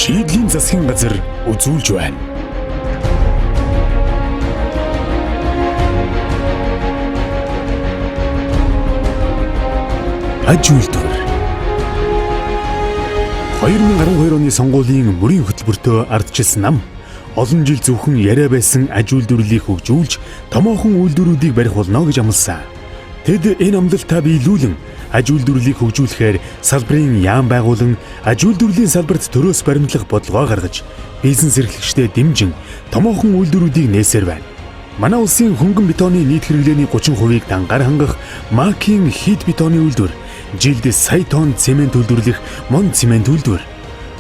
Шийдлийн засгийн газар үзүүлж байна. Аж үйлдвэр 2012 оны сонгуулийн мөрийн хөтөлбөртөө ардчилсан нам олон жил зөвхөн яриа байсан аж үйлдвэрлэлийг хөгжүүлж томоохон үйлдвэрүүдийг барих болно гэж амласан. Тэд энэ амлалтаа биелүүлэн аж үйлдвэрлэлийг хөгжүүлэхээр салбарын яам байгуулан аж үйлдвэрлэлийн салбарт төрөөс баримтлах бодлогоо гаргаж бизнес эрхлэгчдэд дэмжин томоохон үйлдвэрүүдийг нээсээр байна. Манай улсын хөнгөн бетоны нийт хэрэглээний 30%-ийг дангаар хангах Макийн хит бетоны үйлдвэр жилд сая тонн цемент үйлдвэрлэх Мон цемент үйлдвэр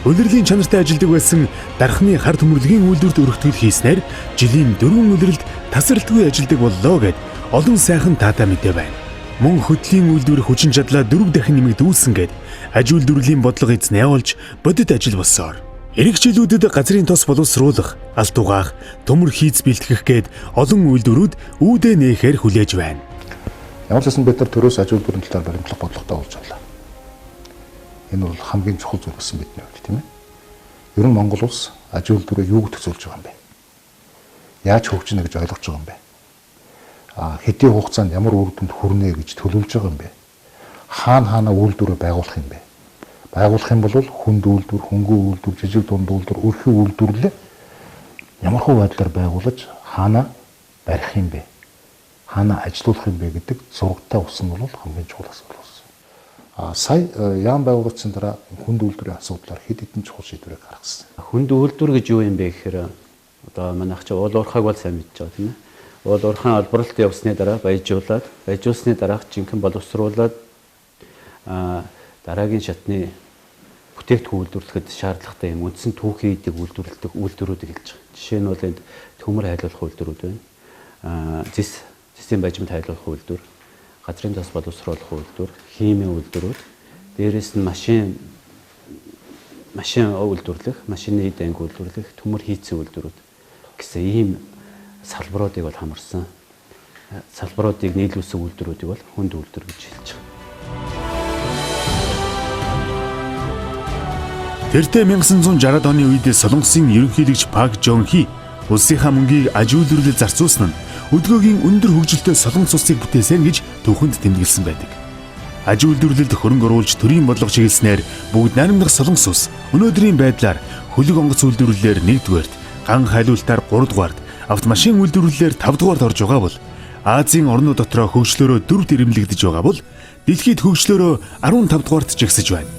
улирлын чанартай ажилладаг байсан дархны хар төмөрлөгийн үйлдвэрт өргөтгөл хийснээр жилийн 4 улиралд тасралтгүй ажилладаг боллоо гэд олон сайхан таатай мэдээ байна. Мөн хөдлийн үйлдвэр хүчин чадлаа 4 дахин нэмэгдүүлсэн гэд аж үйлдвэрлэлийн бодлого эзнээ олж бодит ажил болсоор эрэгчлүүдэд газрын тос боловсруулах, алт угаах, төмөр хийц бэлтгэх гээд олон үйлдвэрүүд үүдээ нээхээр хүлээж байна. Ямар ч байсан бид нар төрөөс аж үйлдвэрийн талаар баримтлах бодлоготой болж байна. Энэ бол хамгийн чухал зүйл гэсэн бидний хувьд тийм ээ. Ер нь Монгол улс аж үйлдвэрээ юу гэж төсөөлж байгаа юм бэ? Яаж хөгжинэ гэж ойлгож байгаа юм бэ? Хэдийн хугацаанд ямар үр дүнд хүрнэ гэж төлөвлөж байгаа юм бэ? Хаана үйлдвэрээ байгуулах юм бэ? Байгуулах юм бол хүнд үйлдвэр, хөнгөн үйлдвэр, жижиг дунд үйлдвэр, өрхий үйлдвэрлэлээ ямар хөө байдлаар байгуулж хаана барих юм бэ? Хаана ажилуулах юм бэ гэдэг зурагтай усан бол хамгийн чухал асуудал болсон. Сая яам байгуулагдсан дараа хүнд үйлдвэрийн асуудлаар хэд хэдэн чухал шийдвэрийг гаргасан. Хүнд үйлдвэр гэж юу юм бэ гэхээр одоо манайх чи уул уурхайг бол сайн мэдж байгаа тийм ээ. Уул уурхайн олборлолт явсны дараа баяжуулсны дараа жинхэнэ боловсруулад дараагийн шатны бүтээгдэхүүн үйлдвэрлэхэд шаардлагатай юм үндсэн түүхий эдийг үйлдвэрлэдэг үйлдвэрүүд эхэлж байгаа. Жишээ нь бол энд төмөр хайлуулах үйлдвэрүүд байна. Зэсийн бажимд хайлуулах үйлдвэр, газрын тос боловсруулах үйлдвэр, химийн үйлдвэрүүд, дээрээс нь машин үйлдвэрлэх, машины эд анги үйлдвэрлэх, төмөр хийцэн үйлдвэрүүд гэсэн ийм салбаруудыг бол хамарсан. Салбаруудыг нийлүүлсэн үйлдвэрүүдийг бол хүнд үйлдвэр гэж хэлж байгаа. Тэртээ 1960-ад оны үед Солонгосын ерөнхийлөгч Пак Жон Хи улсынхаа мөнгийг аж үйлдвэрлэлд зарцуулсан нь өдгөөгийн өндөр хөгжилтэй Солонгос улсыг бүтээсэн гэж түүхэнд тэмдэглэсэн байдаг. Аж үйлдвэрлэлд хөрөнгө оруулж төрийн бодлого чиглэснээр бүгд найрамдах Солонгос улс өнөөдрийн байдлаар хөлөг онгоц үйлдвэрлэлээр 1-р, ган хайлуултаар 3-р, автомашин үйлдвэрлэлээр 5-р орж байгаа бол Азийн орнууд дотроо хөгжлөөрөө 4-т ирэмлэгдэж байгаа бол дэлхийд хөгжлөөрөө 15-р жигсэж байна.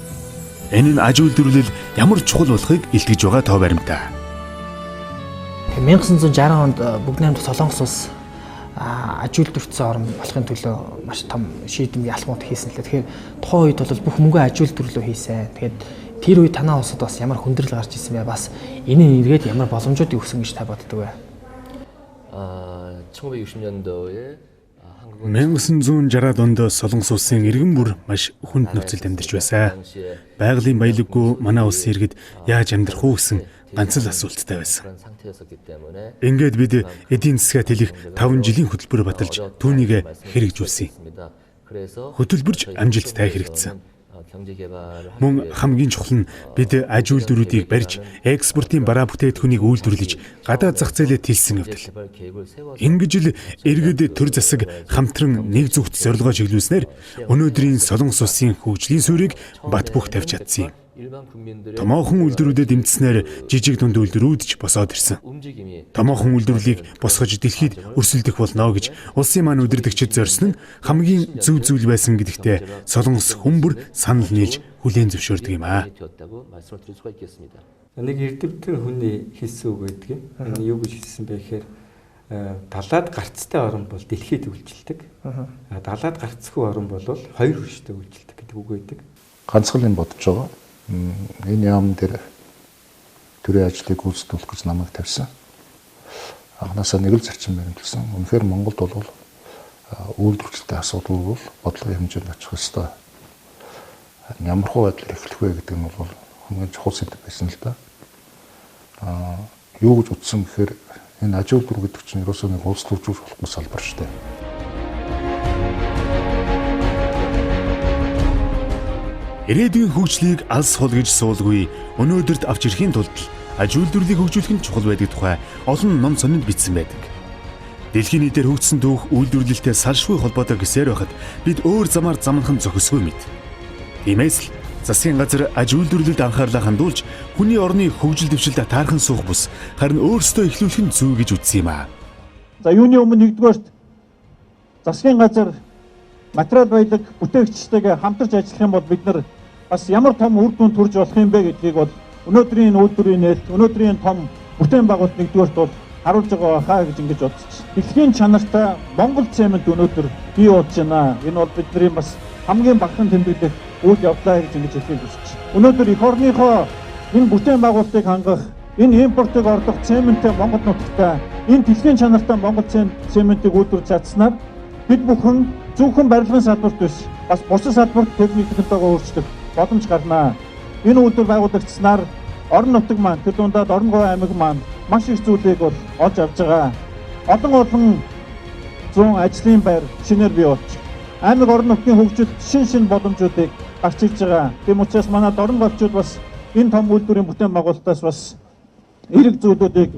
Энэ нь аж үйлдвэрлэл ямар чухал болохыг илтгэж байгаа тоо баримтаа. 1960 онд бүгд найрамдах Солонгос улс аж үйлдвэртсэн орн болохын төлөө маш том шийдвэр ялгамууд хийсэн л. Тэгэхээр тухайн үед бол бүх мөнгөө аж үйлдвэрлэлөө хийсэн. Тэгээд тэр үед танаа улсад бас ямар хүндрэл гарч ирсэн бэ? Бас энэ эргээд ямар боломжуудыг өгсөн гэж та боддог вэ? 1960년도에 1960-ад онд Солонгос улсын иргэн бүр маш хүнд нөхцөлд амьдарч байсан. Байгалийн баялаггүй манай улсын иргэд яаж амьдрах уу гэсэн ганц л асуулттай байсан. Ингээд бид эдийн засгаа тэлэх 5 жилийн хөтөлбөр баталж түүнийг хэрэгжүүлсэн. Хөтөлбөрч амжилттай хэрэгжсэн. Мөн хамгийн чухал нь бид аж үйлдвэрүүдийг барьж, экспортын бараа бүтээгдэхүүнийг үйлдвэрлэж, гадаад зах зээлээ тэлсэн явдал. Ингэж л иргэд төр засаг хамтран нэг зүгт зорилгоо чиглүүлснээр өнөөдрийн Солонгос улсын хөгжлийн суурийг бат бөх тавьж чадсан юм. Томоохон үйлдвэрүүдэд дэмжснээр жижиг дунд үйлдвэрүүд ч босоод ирсэн. Томоохон үйлдвэрлэлийг босгож дэлхийд өрсөлдөх болно гэж улсын маань удирдагчид зорьсон нь хамгийн зөв зүйл байсан гэдэгтээ Солонгос хүмүүр санал нийлж хүлээн зөвшөөрдөг юм аа. Нэг эрдэмтэн хүний хэлсэн үг байдаг юм. Энэ юу гэж хэлсэн бэ гэхээр далаад гарцтай орн бол дэлхийд үйлчилдэг. Далаад гарцгүй орн бол хоёр хөрштэй үйлчилдэг гэдэг үг байдаг. Ганцхан юм бодож байгаа. Энэ яам дээр төрийн ажлыг гүйцэтгүүлэх гэж намайг тавьсан. Анхнаасаа нэг л зарчим баримтлсан. Үнэхээр Монголд бол үйлдвэрчтэй асуудал бол бодлогын хэмжээнд очих ёстой. Ямар хөө байдлаар эхлэх вэ гэдэг нь бол хамгийн чухал сэдв байсан л да. Юу гэж утсан гэхээр энэ аж үйлдвэр гэдэг чинь ерөөсөө нэг улс төржүүлж болохгүй салбар шүү дээ. Ирээдүйн хөгжлийг алс хол гэж суулгүй өнөөдөрт авч ирэхийн тулд аж үйлдвэрлэлийг хөгжүүлэх нь чухал байдаг тухай олон ном сонинд бичсэн байдаг. Дэлхийн нийтээр хөгжсөн түүх үйлдвэрлэлтэй салшгүй холбоотой гэсээр байхад бид өөр замаар замнахын зохисгүй мэд. Тиймээс л засгийн газар аж үйлдвэрлэлд анхаарлаа хандуулж хүний орны хөгжил дэвшилд таархан суух бус харин өөрсдөө эхлүүлэх нь зөв гэж үзсэн юм аа. За юуны өмнө нэгдүгээрт засгийн газар материал баялаг бүтээгчтэйгээ хамтарч ажиллах юм бол бид нар бас ямар том үр дүн төрж болох юм бэ гэдгийг бол өнөөдрийн үйлдвэрийн нээлт, өнөөдрийн том бүтээн байгуулалт нэгдүгээрт бол харуулж байгаа хаа гэж ингэж бодчих. Дэлхийн чанартай Монгол цемент өнөөдөр бий болж байна. Энэ бол бидний бас хамгийн багахан тэмдэглэх үйл явдлаа гэж ингэж хэлхийг хүсэж. Өнөөдөр эх орныхоо энэ бүтээн байгуулалтыг хангах, энэ импортыг орлох цементтэй Монгол нутагтай, энэ дэлхийн чанартай Монгол цементийг үйлдвэрлэж чадсанаар бид бүхэн зөвхөн барилгын салбарт биш, бас бусад салбарт техник технологи өөрчлөх боломж гарнаа. Энэ үйлдвэр байгуулагдсанаар орон нутаг маань, тэр дундаад орон говь аймаг маань маш их зүйлийг бол олж авч байгаа. Олон зүүн ажлын байр шинээр бий болж аймаг орон нутгийн хөгжилд шин боломжуудыг гарч ирж байгаа. Тийм учраас манай орон говьчууд бас энэ том үйлдвэрийн бүтээн байгуулалтаас бас эрэг зүйлүүдийг,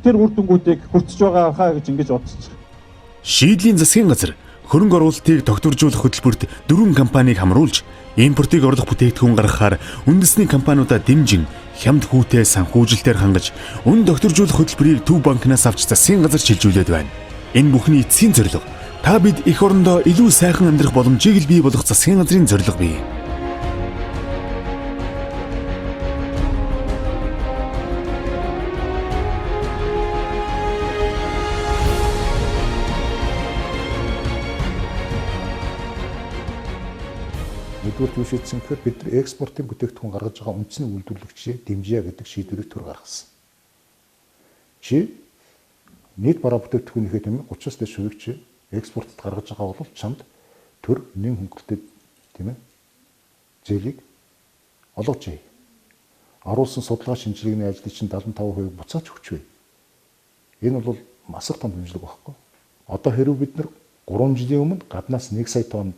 тэр үр дүнгуудыг хүртэж байгаа хаа гэж ингэж бодчих. Шийдлийн засгийн газар хөрөнгө оруулалтыг тогтворжуулах хөтөлбөрт 4 компанийг хамруулж импортыг орлох бүтээгдэхүүн гаргахаар үндэсний компаниудаа дэмжин хямд хүүтэй санхүүжилтээр хангаж үн тогтворжуулах хөтөлбөрийг Төв банкнаас авч засгийн газар шилжүүлээд байна. Энэ бүхний эцсийн зорилго та бид эх орондоо илүү сайхан амьдрах боломжийг л бий болгох засгийн газрын зорилго бий. Нэгдүгээр юу шийдсэн гэхээр бид нар экспортын бүтээгдэхүүн гаргаж байгаа үндэсний үйлдвэрлэгчийг дэмжиж гэдэг шийдвэрийг төр гаргасан. Чи нийт бараа бүтээгдэхүүнийхээ тийм 30-аас дээш хувийг чи экспортод гаргаж байгаа бол чамд төр нэн хөнгөлөлтөд тийм ээ зээлийг олгож яа. Оруулсан судалгаа шинжилгээний ажлыг чинь 75% буцааж өгч бай. Энэ бол маш их том хэмжлэг багхгүй. Одоо хэрвээ бид нар 3 жилийн өмнө гаднаас 1 сая тонн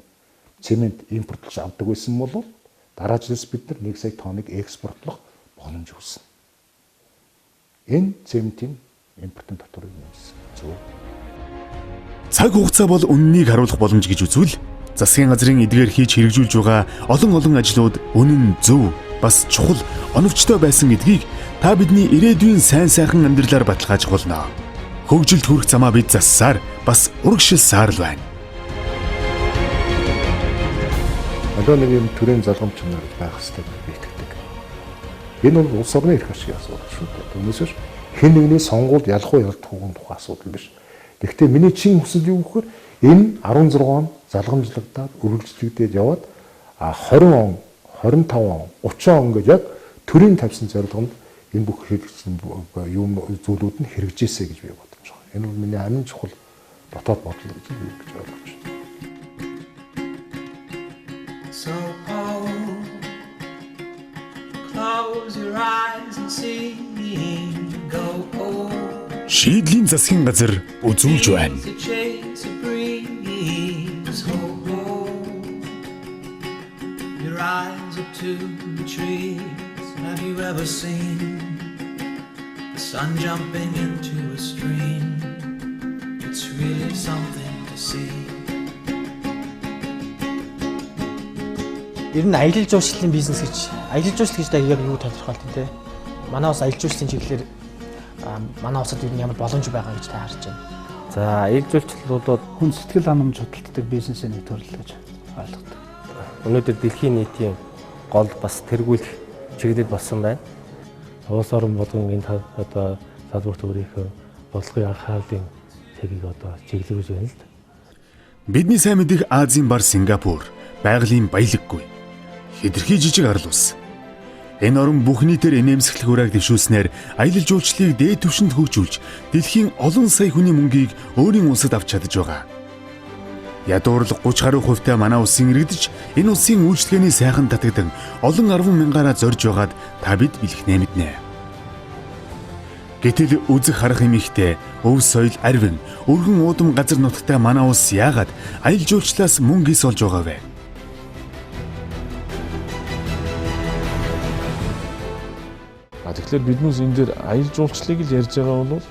цемент импортлож авдаг байсан бол дараа жилээс бид нар 1 сая тонныг экспортлох боломж өгсөн. Энэ цементийн импортын татварыг нэмсэн. Зөв. Цаг хугацаа бол үннийг харуулах боломж гэж үзвэл засгийн газрын эдгээр хийж хэрэгжүүлж байгаа олон ажлууд үнэн зөв бас чухал оновчтой байсан гэдгийг та бидний ирээдүйн сайн сайхан амьдралаар баталгаажих болно. Хөгжилд хүрэх замаа бид зассаар бас урагшилсаар л байна. Одоо нэг юм төрийн залгамж чанар байх хэрэгтэй гэж итгэдэг. Энэ бол улс орны эрх ашигын асуудал шүү дээ. Түүнээс хэн нэгний сонгуульд ялахгүй ялдахгүйн тухай асуудал биш. Гэхдээ миний чин хүсэл юу гэхээр энэ 16 он залгамжлагдаад үргэлжлэгдээд яваад 20 он, 25 он, 30 он гэж яг төрийн тавьсан зорилгонд энэ бүх хэрэгжсэн юм зүйлүүд нь хэрэгжээсэй гэж би бодож байгаа. Энэ бол миний амин чухал дотоод бодол гэж ойлгож байна. So close your eyes and see me go. Шийдлийн засгийн газар үзүүлж байна. Your eyes up to the trees. Have you ever seen the sun jumping into a stream? It's really something to see. Ер нь аялал жуулчлалын бизнес гэж аялал жуулчлал гэж яг юу тодорхойлт вэ? Манай бас аялал жуулчлалын чиглэлээр манай улсад ер нь ямар боломж байгаа гэж та харж байна. За аялал жуулчлал бол хүн сэтгэл ханамж худалддаг бизнесийн нэг төрөл гэж ойлгодог. өнөөдөр дэлхийн нийтийн гол бас тэргүүлэх чиглэл болсон байна. Улс орон болгон энэ одоо салбарт өөрийнхөө бодлогын анхаарлын цэгийг одоо чиглүүлж байна л да. Бидний сайн мэдих Азийн бар Сингапур байгалийн баялаггүй хэтэрхий жижиг арал ус. Энэ орн бүх нийтээр инээмсэглэх урааг дэвшүүлснээр аялал жуулчлалыг дээд түвшинд хөгжүүлж дэлхийн олон сая хүний мөнгийг өөрийн улсад авч чадж байгаа. Ядуурл 30 гаруй хувьтай манай улсын иргэдэж энэ улсын үйлчлэгээний сайхан татагдан олон 10 мянгаараа зорж байгаад та бид бэлхнэ мэднэ. Гэтэл үзэх харах юм ихтэй өв соёл арвин өргөн уудам газар нутагтай манай улс яагаад аялал жуулчлалаас мөнгө ис олж байгаа вэ? Тэгэхээр биднээс энэ дээр аялал жуулчлалыг л ярьж байгаа бол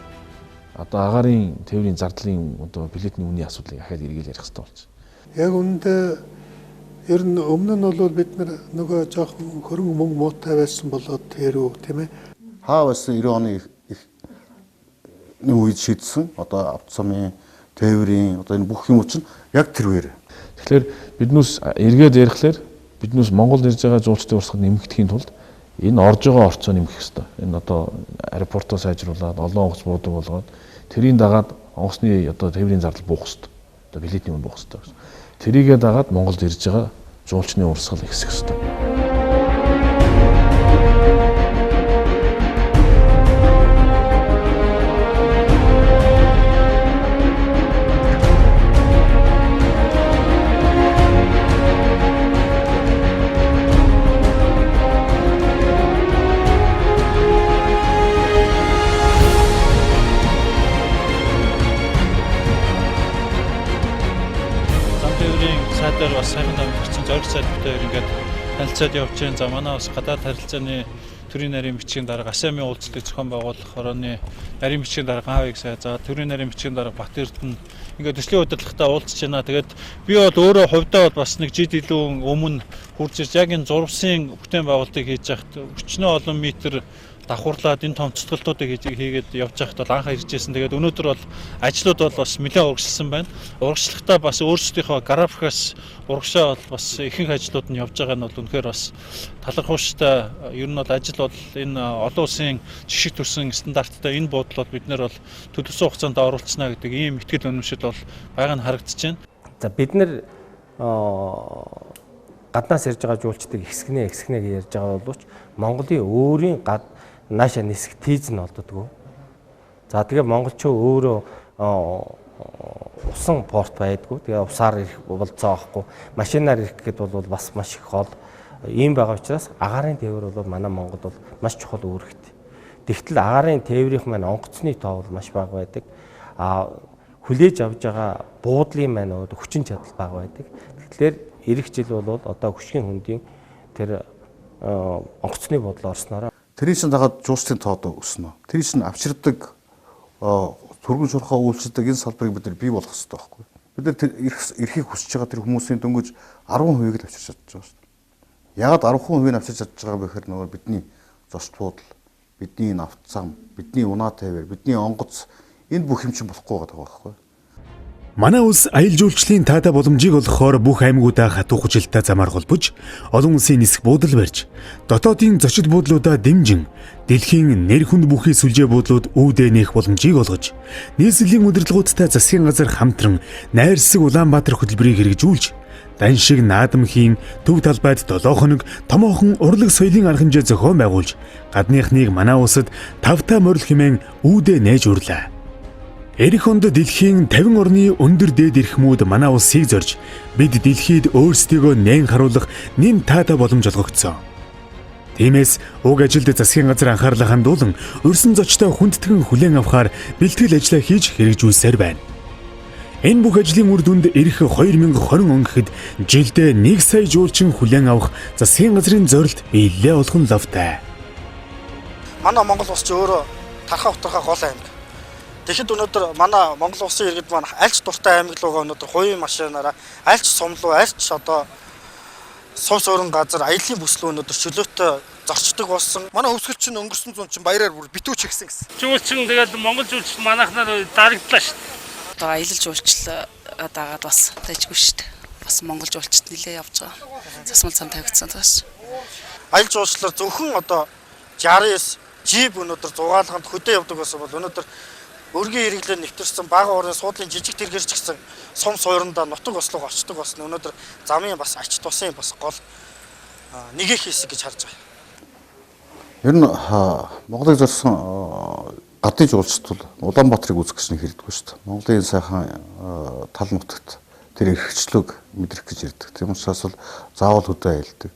одоо агаарын тээврийн зардлын одоо билетний үнийн асуудлыг ахаад эргэл ярих хэрэгтэй болж байна. Яг үүндээ ер нь өмнө нь бол бид нөгөө жоохон хөрөнгө мөнгө муутай байсан болоод тэрүү тийм ээ. Хаа байсан 90 оны үед шийдсэн одоо автосамын тээврийн одоо энэ бүх юм чинь яг тэр үеэр. Тэгэхээр биднээс эргээд ярихлаар биднээс Монгол ирж байгаа жуулчдын урсгал нэмэгдэхийн тулд энэ орж байгаа орцоо нэмэх хэрэгтэй. Энэ одоо аэропортоо сайжруулад олон онгоц буудаг болгоод тэрийн дагаад онгоцны одоо тээврийн зардал буух хэрэгтэй. Одоо билетний үн буух хэрэгтэй. Тэрийгээ дагаад Монголд ирж байгаа жуулчны урсгал ихсэх хэрэгтэй. Сайдаар бас сайхан дамжигдсан зориг сайдтай ингээд танилцаад явж байгаа. За манай бас гадаад харилцааны төрийн нарийн бичгийн дарга АСЕАН-ийн уулзалтыг зохион байгуулах хорооны нарийн бичгийн дарга Хавыг сая за төрийн нарийн бичгийн дарга Батэрдэн ингээд төслийн удирдлагатай уулзж байна. Тэгээд би бол өөрөө хувьдаа бол бас нэг жид илүү өмнө хурж ирж яг энэ зурвсын бүтээн байгуулалтыг хийж яхад өчнөө олон метр давхарлаад энэ том цэцгэлтүүдийг хийгээд явж байхад бол анх иржсэн. Тэгээд өнөөдөр бол ажлууд бол бас нэлээд урагшилсан байна. Урагшлахтаа бас өөрсдийнхөө графикаас урагшаа бол бас ихэнх ажлууд нь явж байгаа нь бол үнэхээр бас талархууштай. Ер нь бол ажил бол энэ олон улсын жишг төрсэн стандарттай энэ буудлууд бид нэр бол төлөвсөн хугацаанд оруулцснаа гэдэг ийм ихтгэл үнэмшил бол байнга нь харагдаж байна. За бид нэр гаднаас ирж байгаа жуулчдыг хэсгнээ гэж ярьж байгаа боловч Монголын өөрийн нааша нисэх тийз нь олддоггүй. За тэгээ монголчууд өөрөө усан порт байдгүй. Тэгээ усаар ирэх болцоо авахгүй. Машинаар ирэх гэхэд бол бас маш их хол. Ийм байгаа учраас агаарын тээвэр бол манай Монголд бол маш чухал үүрэгтэй. Тэгтэл агаарын тээврийнх маань онгоцны тоо бол маш бага байдаг. Хүлээж авж байгаа буудлын маань хүчин чадал бага байдаг. Тэгэхээр эх жил бол одоо хүчгийн хөндийн тэр онгоцны буудлаар орсноор тэрийн чинь дагаад жуулчдын тоод өснө. Тэр чинь авчирдаг түргэн шурхаа үйлчилдэг энэ салбарыг бид нар бий болгох хэрэгтэй байхгүй. Бид нар тэр эрхийг хүсэж байгаа тэр хүмүүсийн дөнгөж 10% л авчирч чадж байгаа шүү дээ. Ягаад 10% нь авчирч чадж байгаа вэ гэхээр нөгөө бидний зочд буудал, бидний автозам, бидний унаа тээвэр, бидний онгоц энэ бүх юм чинь болохгүй байгаа байхгүй. Манай улс аялал жуулчлалын таатай боломжийг олгохоор бүх аймагуудаа хатуу хүчилтэй замаар холбож, олон улсын нисэх буудал барьж, дотоодын зочид буудлуудаа дэмжин, дэлхийн нэр хүнд бүхий сүлжээ буудлууд үүдээ нээх боломжийг олгож, нийслэлийн удирдлагуудтай засгийн газар хамтран найрсаг Улаанбаатар хөтөлбөрийг хэрэгжүүлж, Даншиг наадамхийн төв талбайд 7 хоног томоохон урлаг соёлын арга хэмжээ зохион байгуулж, гадныхныг манай улсад тавтай морил хэмээн үүдээ нээж үрлээ. Эх онд дэлхийн 50 орны өндөр дээд эрхмүүд манай улсыг зорж бид дэлхийд өөрсдийгөө нээн харуулах нэм таатай боломж олгогдсон. Тиймээс уг ажилд засгийн газар анхаарлаа хандуулан өрсөн зочтой хүндэтгэн хүлээн авахар бэлтгэл ажиллаа хийж хэрэгжүүлсээр байна. Энэ бүх ажлын үр дүнд эх 2020 он гэхэд жилдээ 1 сая жуулчин хүлээн авах засгийн газрын зорилт биелэлээ олох нь лавтай. Манай Монгол улс ч өөрөө тархаа утгархаа гол аймаг. Тэгэхэд өнөөдөр манай Монгол улсын иргэд маань альч дуртай аймаг руугаа өнөөдөр хувийн машинаараа альч сум руу альч одоо сум суурин газар аяллаа бүслүү өнөөдөр чөлөөтэй зорчдог болсон. Манай хөвсгөлч нь өнгөрсөн зуун чинь баяраар бүр битүүч ихсэн гэсэн. Жуулчин тэгээд монгол жуулчин манайхнаар дарагдлаа шүү дээ. Одоо аялал жуулчлал дагаад бас тайжгүй шүү дээ. Бас монгол жуулчд нилээ явж байгаа. Засмал цам тавигдсан тааш. Аялал жуулчлалаар зөвхөн одоо 69 жип өнөөдөр зугаалганд хөдөө явдаг байсан бол өнөөдөр өргөн хэрэглээр нэвтэрсэн бага уурын суудлын жижиг тэргэрч гисэн сум суурандаа нутаг ослог очдог болсон. Өнөөдөр замын бас ач тусын бас гол нэгээх хэсэг гэж харж байгаа. Ер нь Монголыг зорьсон гадны жуулчд бол Улаанбаатарыг үзэх гэж хэрдэггүй шүү дээ. Монголын сайхан тал нутагт тэр эрхчлөөг мэдрэх гэж ирдэг. Тийм учраас бол заавал хөдөө аялдаг.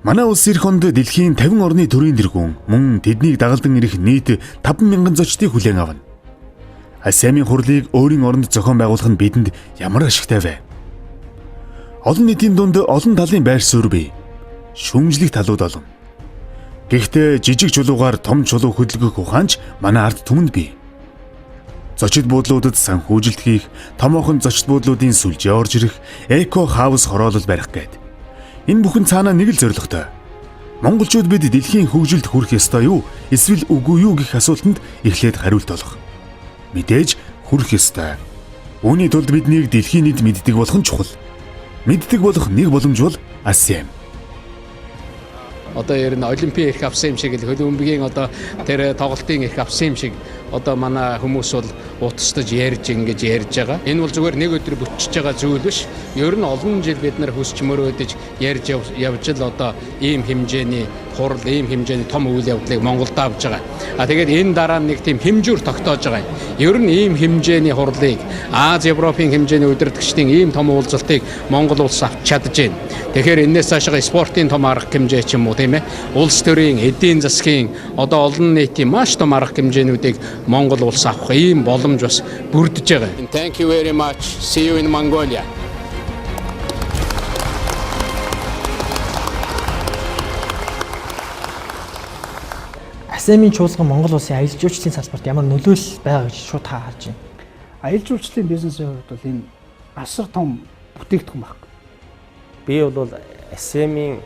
Манай улс эх онд дэлхийн 50 орны төрийн тэргүүн мөн тэднийг дагалдан ирэх нийт 5,000 зочдыг хүлээн авна. ASEAN-ийн хурлыг өөрийн оронд зохион байгуулах нь бидэнд ямар ашигтай вэ? Олон нийтийн дунд олон талын байр суурь бий. Шүүмжлэх талууд олон. Гэхдээ жижиг чулуугаар том чулуу хөдөлгөх ухаанч манай ард түмэнд бий. Зочид буудлуудад санхүүжилт хийх, томоохон зочид буудлуудын сүлжээ орж ирэх, эко хаус хороолол барих гээд. Энэ бүхэн цаанаа нэг л зорилготой. Монголчууд бид дэлхийн хөгжилд хүрэх ёстой юу? Эсвэл үгүй юу гэх асуултанд эхлээд хариулт олох. Мэдээж хүрэх ёстой. Үүний тулд биднийг дэлхийн нийт мэддэг болох нь чухал. Мэддэг болох нэг боломж бол ASEAN. Одоо ер нь олимпийн эрх авсан юм шиг л хөлбөмбөгийн одоо тэр тоглолтын эрх авсан юм шиг одоо манай хүмүүс бол утастаж ярьж ингэж ярьж байгаа. Энэ бол зүгээр нэг өдөр бүтчихэж байгаа зүйл биш. Ер нь олон жил бид нар хүсч мөрөөдөж ярьж явж л одоо ийм хэмжээний хурал, ийм хэмжээний том үйл явдлыг Монголд авж байгаа. Тэгээд энэ дараа нэг тийм хэмжүүр тогтоож байгаа. Ер нь ийм хэмжээний хурлыг Аз, Европын хэмжээний удирдагчдын ийм том уулзалтыг Монгол улс авч чадж байна. Тэгэхээр энэс цаашаа спортын том арга хэмжээ ч юм уу тийм ээ. Улс төрийн эдийн засгийн одоо олон нийтийн маш том арга хэмжээнүүдийг Монгол улс авах ийм боломж бас бүрдэж байгаа. Thank you very much. See you in Mongolia. ASEAN-ийн чуулган Монгол улсын аялал жуулчлалын салбарт ямар нөлөөлөл байгаа гэж шууд та харж байна. Аялал жуулчлалын бизнесийн хувьд бол энэ асар том бүтээгдэхүүн байхгүй. Би бол ASEAN-ийн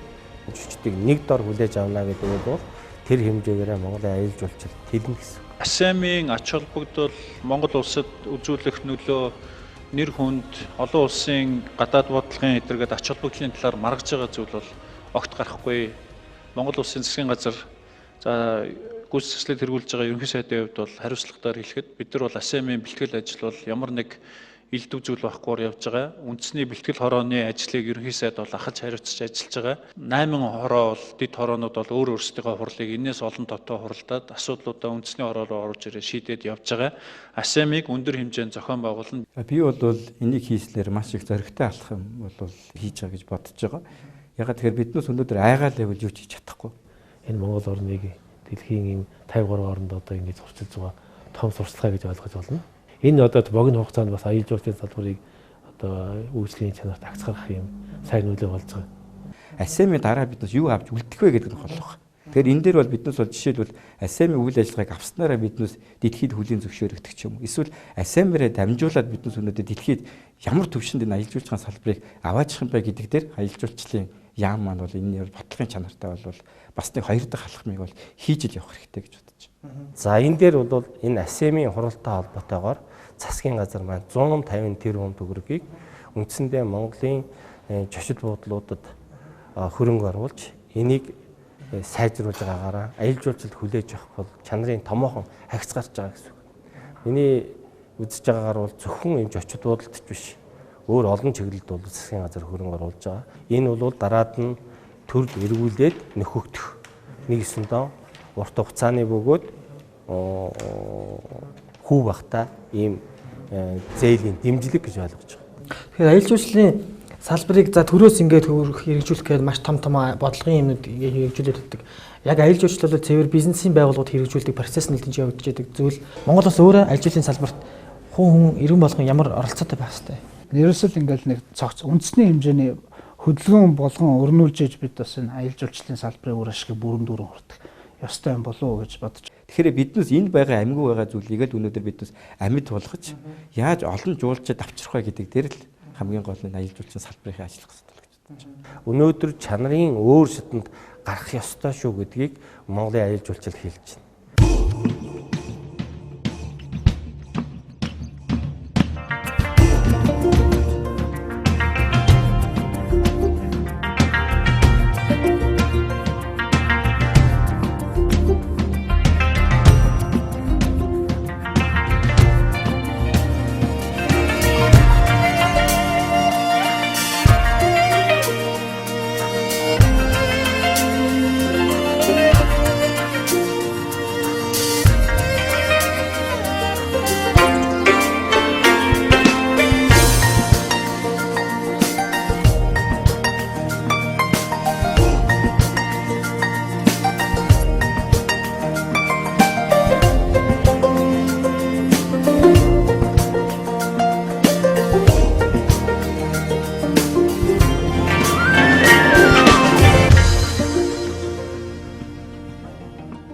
жүжигчдийг нэг дор хүлээж авна гэдэг бол тэр хэмжээгээр Монголын аялал жуулчлал тэлнэ гэсэн. ASEAN-ийн ач холбогдол Монгол улсад үзүүлэх нөлөө нэр хүнд олон улсын гадаад бодлогын эдэргээд ач холбогдлын талаар маргаж байгаа зүйл бол огт гарахгүй. Монгол улсын засгийн газар гүйцэтгэлийг тэргүүлж байгаа ерөнхий сайдын хувьд бол хариуцлагатаар хэлэхэд бид нар бол ASEAN-ийн бэлтгэл ажил бол ямар нэг элдв зүйл байхгүй явж байгаа. Үндэсний бэлтгэл хорооны ажлыг ерөнхий сайд бол ахаж хариуцж ажиллаж байгаа. 8 хороо бол дэд хороонууд бол өөр өөрсдийнхөө хурлыг энэс олон дотоо хуралдаад асуудлуудаа үндэсний хороо руу орж ирээ шийдээд явж байгаа. ASEAN-ыг өндөр хэмжээнд зохион байгуулна. Би бол энийг хийснээр маш их зоригтой алах юм бол хийж байгаа гэж бодож байгаа. Ягаад тэгэхээр биднээс өнөөдөр айгаал явж юу ч хийж чадахгүй. Энэ Монгол орныг дэлхийн 53 орнд одоо ингэж зурчилж байгаа том сурталчилгаа гэж ойлгож байна. Энэ одоо богино хугацаанд бас аялал жуулчлалын салбарыг одоо үйлчлэгийн чанарт агцгарах юм сайн нөлөө болж байгаа. ASEAN-ийн дараа биднээс юу авч үлдэх вэ гэдэг нь холбоо. Тэгэхээр энэ дээр бол биднээс бол жишээлбэл ASEAN-ийн үйл ажиллагааг авснараа биднээс дэлхийд хүлийн зөвшөөрөгдөх ч юм уу. Эсвэл ASEAN-ээрээ дамжуулаад биднээс өнөөдөр дэлхийд ямар төвшөнд энэ аялал жуулчлалын салбарыг аваачих юм бэ гэдэг дээр аялал жуулчлалын яам маань бол энэ бодлогын чанартай бол бас нэг хоёр дахь алхмыг бол хийж л явах хэрэгтэй гэж бодож байна. За энэ дээр бол энэ ASEAN-ийн хуралтай холбоотойгоор засгийн газар маань 150 тэрбум төгрөгийг үндсэндээ Монголын жошид буудлуудад хөрөнгө оруулж энийг сайжруулж байгаагаараа аялал жуулчлалд хүлээж авах бол чанарын томоохон хагц гарч байгаа гэсэн үг. Миний үзэж байгаагаар бол зөвхөн энэ жошид буудалд ч биш өөр олон чиглэлд бол засгийн газар хөрөнгө оруулж байгаа. Энэ бол дараад нь төрөл эргүүлээд нөхөгдөх нэг 9 доо урт хугацааны бөгөөд хүү бахта ийм зээлийн дэмжлэг гэж ойлгож байгаа. Тэгэхээр аялал жуулчлалын салбарыг за төрөөс ингээд хэрэгжүүлэх гээд маш том бодлогын юмнууд хэрэгжүүлээд байдаг. Яг аялал жуулчлал бол цэвэр бизнесийн байгууллагууд хэрэгжүүлдэг процесс нэлээд явагдаж байдаг зүйл. Монгол улс өөрөө аялал жуулчлалын салбарт хүн иргэн болгон ямар оролцоотой байх хэвтэй. Ерөөсөл ингээл нэг цогц үндэсний хэмжээний хөдөлгөөн болгон өрнүүлж иж бид бас энэ аялал жуулчлалын салбарын үр ашиг бүрэн дүүрэн хүртэх ёстой юм болов уу гэж бодож. Тэгэхээр биднээс энд байгаа амьгүй байгаа зүйлийг л өнөөдөр биднээс амьд болгож яаж олон жуулчид авчрах вэ гэдэг дээр л хамгийн гол нь аялал жуулчлалын салбарыг ажиллах хэрэгтэй гэж бодож байна. Өнөөдөр чанарын өөр шатанд гарах ёстой шүү гэдгийг Монголын аялал жуулчлал хэлж байна.